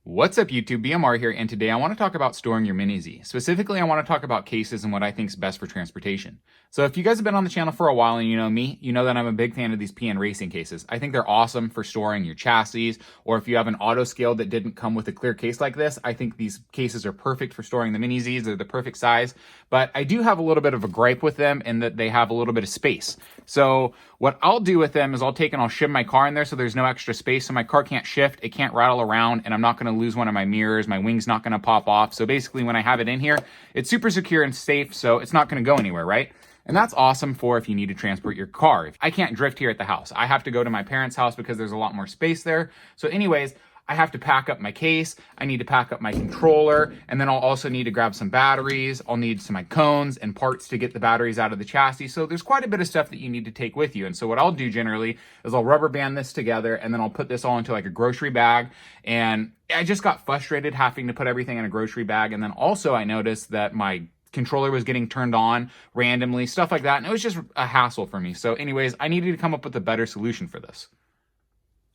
What's up YouTube, BMR here, and today I want to talk about storing your Mini Z. Specifically, I want to talk about cases and what I think is best for transportation. So if you guys have been on the channel for a while and you know me, you know that I'm a big fan of these PN racing cases. I think they're awesome for storing your chassis, or if you have an auto scale that didn't come with a clear case like this, I think these cases are perfect for storing the Mini Zs. They're the perfect size, but I do have a little bit of a gripe with them in that they have a little bit of space. So what I'll do with them is I'll take and I'll shim my car in there so there's no extra space, so my car can't shift, it can't rattle around, and I'm not going to lose one of my mirrors, my wing's not going to pop off. So basically when I have it in here, it's super secure and safe, so it's not going to go anywhere, right? And that's awesome for if you need to transport your car. I can't drift here at the house. I have to go to my parents' house because there's a lot more space there. So anyways, I have to pack up my case, I need to pack up my controller, and then I'll also need to grab some batteries. I'll need some my cones and parts to get the batteries out of the chassis. So there's quite a bit of stuff that you need to take with you. And so what I'll do generally is I'll rubber band this together, and then I'll put this all into like a grocery bag. And I just got frustrated having to put everything in a grocery bag. And then also I noticed that my controller was getting turned on randomly, stuff like that. And it was just a hassle for me. So anyways, I needed to come up with a better solution for this.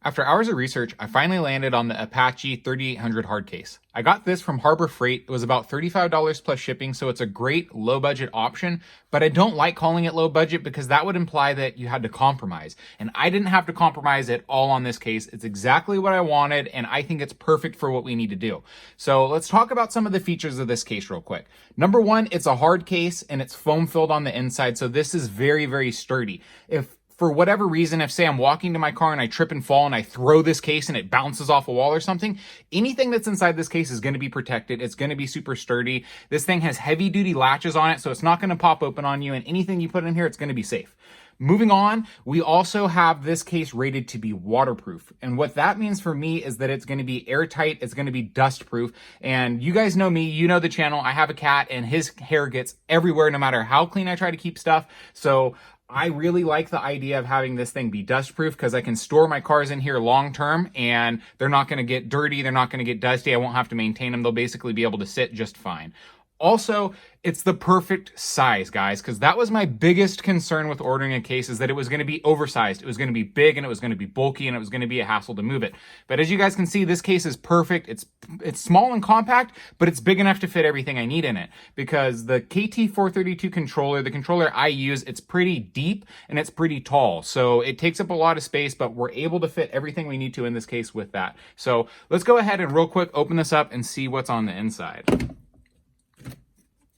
After hours of research, I finally landed on the Apache 3800 hard case. I got this from Harbor Freight. It was about $35 plus shipping, so it's a great low budget option, but I don't like calling it low budget because that would imply that you had to compromise. And I didn't have to compromise at all on this case. It's exactly what I wanted, and I think it's perfect for what we need to do. So let's talk about some of the features of this case real quick. Number one, it's a hard case and it's foam filled on the inside, so this is very, very sturdy. If for whatever reason, if say I'm walking to my car and I trip and fall and I throw this case and it bounces off a wall or something, anything that's inside this case is going to be protected. It's going to be super sturdy. This thing has heavy duty latches on it, so it's not going to pop open on you, and anything you put in here, it's going to be safe. Moving on, we also have this case rated to be waterproof. And what that means for me is that it's going to be airtight, it's going to be dust proof. And you guys know me, you know the channel. I have a cat and his hair gets everywhere no matter how clean I try to keep stuff. So I really like the idea of having this thing be dust proof because I can store my cars in here long term and they're not going to get dirty, they're not going to get dusty, I won't have to maintain them, they'll basically be able to sit just fine. Also, it's the perfect size, guys, because that was my biggest concern with ordering a case, is that it was going to be oversized, it was going to be big, and it was going to be bulky, and it was going to be a hassle to move it. But as you guys can see, this case is perfect. It's small and compact, but it's big enough to fit everything I need in it, because the KT432 controller, the controller I use, it's pretty deep and it's pretty tall. So it takes up a lot of space, but we're able to fit everything we need to in this case with that. So let's go ahead and real quick open this up and see what's on the inside.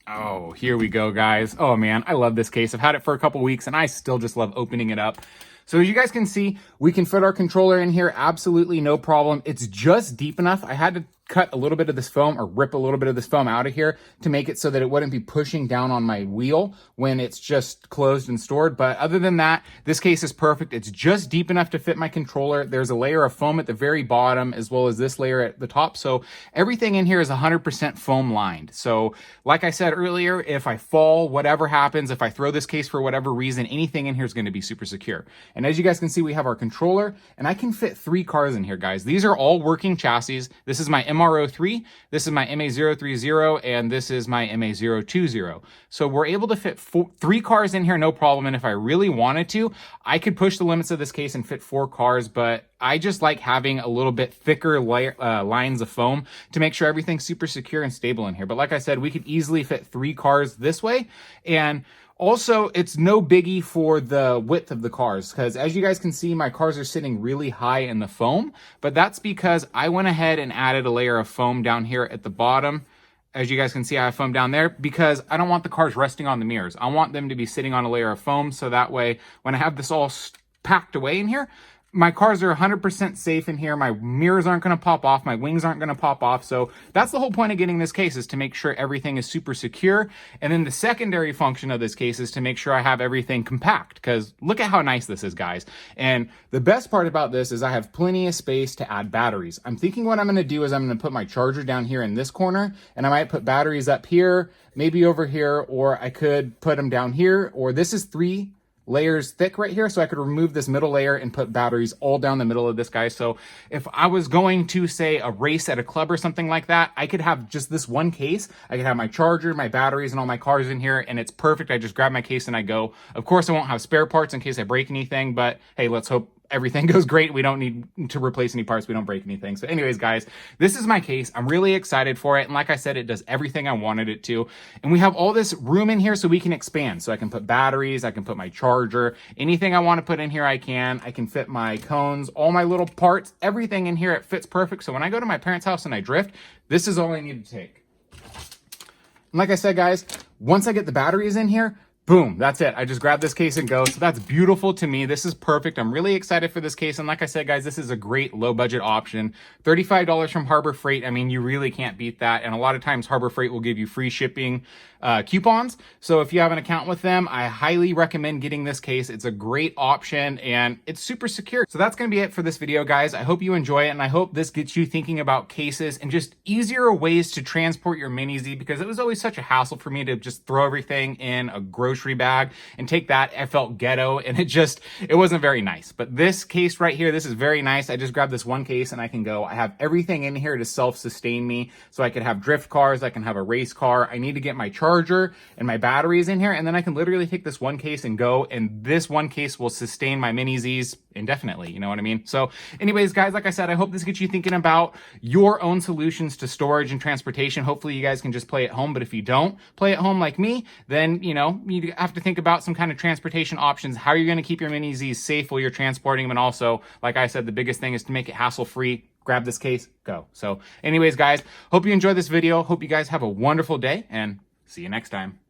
Oh, here we go, guys. Oh man, I love this case. I've had it for a couple weeks and I still just love opening it up. So as you guys can see, we can fit our controller in here, absolutely no problem. It's just deep enough. I had to cut a little bit of this foam, or rip a little bit of this foam out of here to make it so that it wouldn't be pushing down on my wheel when it's just closed and stored. But other than that, this case is perfect. It's just deep enough to fit my controller. There's a layer of foam at the very bottom as well as this layer at the top. So everything in here is 100% foam lined. So like I said earlier, if I fall, whatever happens, if I throw this case for whatever reason, anything in here is going to be super secure. And as you guys can see, we have our controller, and I can fit 3 cars in here, guys. These are all working chassis. This is my MR03, this is my MA030, and this is my MA020. So we're able to fit 3 cars in here, no problem. And if I really wanted to, I could push the limits of this case and fit 4 cars, but I just like having a little bit thicker lines of foam to make sure everything's super secure and stable in here. But like I said, we could easily fit 3 cars this way. And also, it's no biggie for the width of the cars, because as you guys can see, my cars are sitting really high in the foam, but that's because I went ahead and added a layer of foam down here at the bottom. As you guys can see, I have foam down there because I don't want the cars resting on the mirrors. I want them to be sitting on a layer of foam, so that way, when I have this all packed away in here, my cars are 100% safe in here. My mirrors aren't going to pop off. My wings aren't going to pop off. So that's the whole point of getting this case, is to make sure everything is super secure. And then the secondary function of this case is to make sure I have everything compact, because look at how nice this is, guys. And the best part about this is I have plenty of space to add batteries. I'm thinking what I'm going to do is I'm going to put my charger down here in this corner, and I might put batteries up here, maybe over here, or I could put them down here, or this is 3 layers thick right here, so I could remove this middle layer and put batteries all down the middle of this guy. So if I was going to, say, a race at a club or something like that, I could have just this one case. I could have my charger, my batteries, and all my cars in here, and it's perfect. I just grab my case and I go. Of course, I won't have spare parts in case I break anything, but hey, let's hope everything goes great. We don't need to replace any parts. We don't break anything. So anyways, guys, this is my case. I'm really excited for it. And like I said, it does everything I wanted it to. And we have all this room in here so we can expand. So I can put batteries, I can put my charger, anything I want to put in here, I can fit my cones, all my little parts, everything in here. It fits perfect. So when I go to my parents' house and I drift, this is all I need to take. And like I said, guys, once I get the batteries in here, boom, that's it. I just grab this case and go. So that's beautiful to me. This is perfect. I'm really excited for this case. And like I said, guys, this is a great low budget option. $35 from Harbor Freight. I mean, you really can't beat that. And a lot of times Harbor Freight will give you free shipping coupons. So if you have an account with them, I highly recommend getting this case. It's a great option and it's super secure. So that's going to be it for this video, guys. I hope you enjoy it. And I hope this gets you thinking about cases and just easier ways to transport your Mini Z, because it was always such a hassle for me to just throw everything in a grocery bag and take that. I felt ghetto and it wasn't very nice. But this case right here, this is very nice. I just grabbed this one case and I can go. I have everything in here to self-sustain me. So I could have drift cars. I can have a race car. I need to get my charger and my batteries in here. And then I can literally take this one case and go. And this one case will sustain my Mini Zs indefinitely. You know what I mean? So anyways, guys, like I said, I hope this gets you thinking about your own solutions to storage and transportation. Hopefully you guys can just play at home. But if you don't play at home like me, then, you have to think about some kind of transportation options. How are you going to keep your Mini Zs safe while you're transporting them? And also, like I said, the biggest thing is to make it hassle-free. Grab this case, go. So anyways, guys, hope you enjoyed this video. Hope you guys have a wonderful day and see you next time.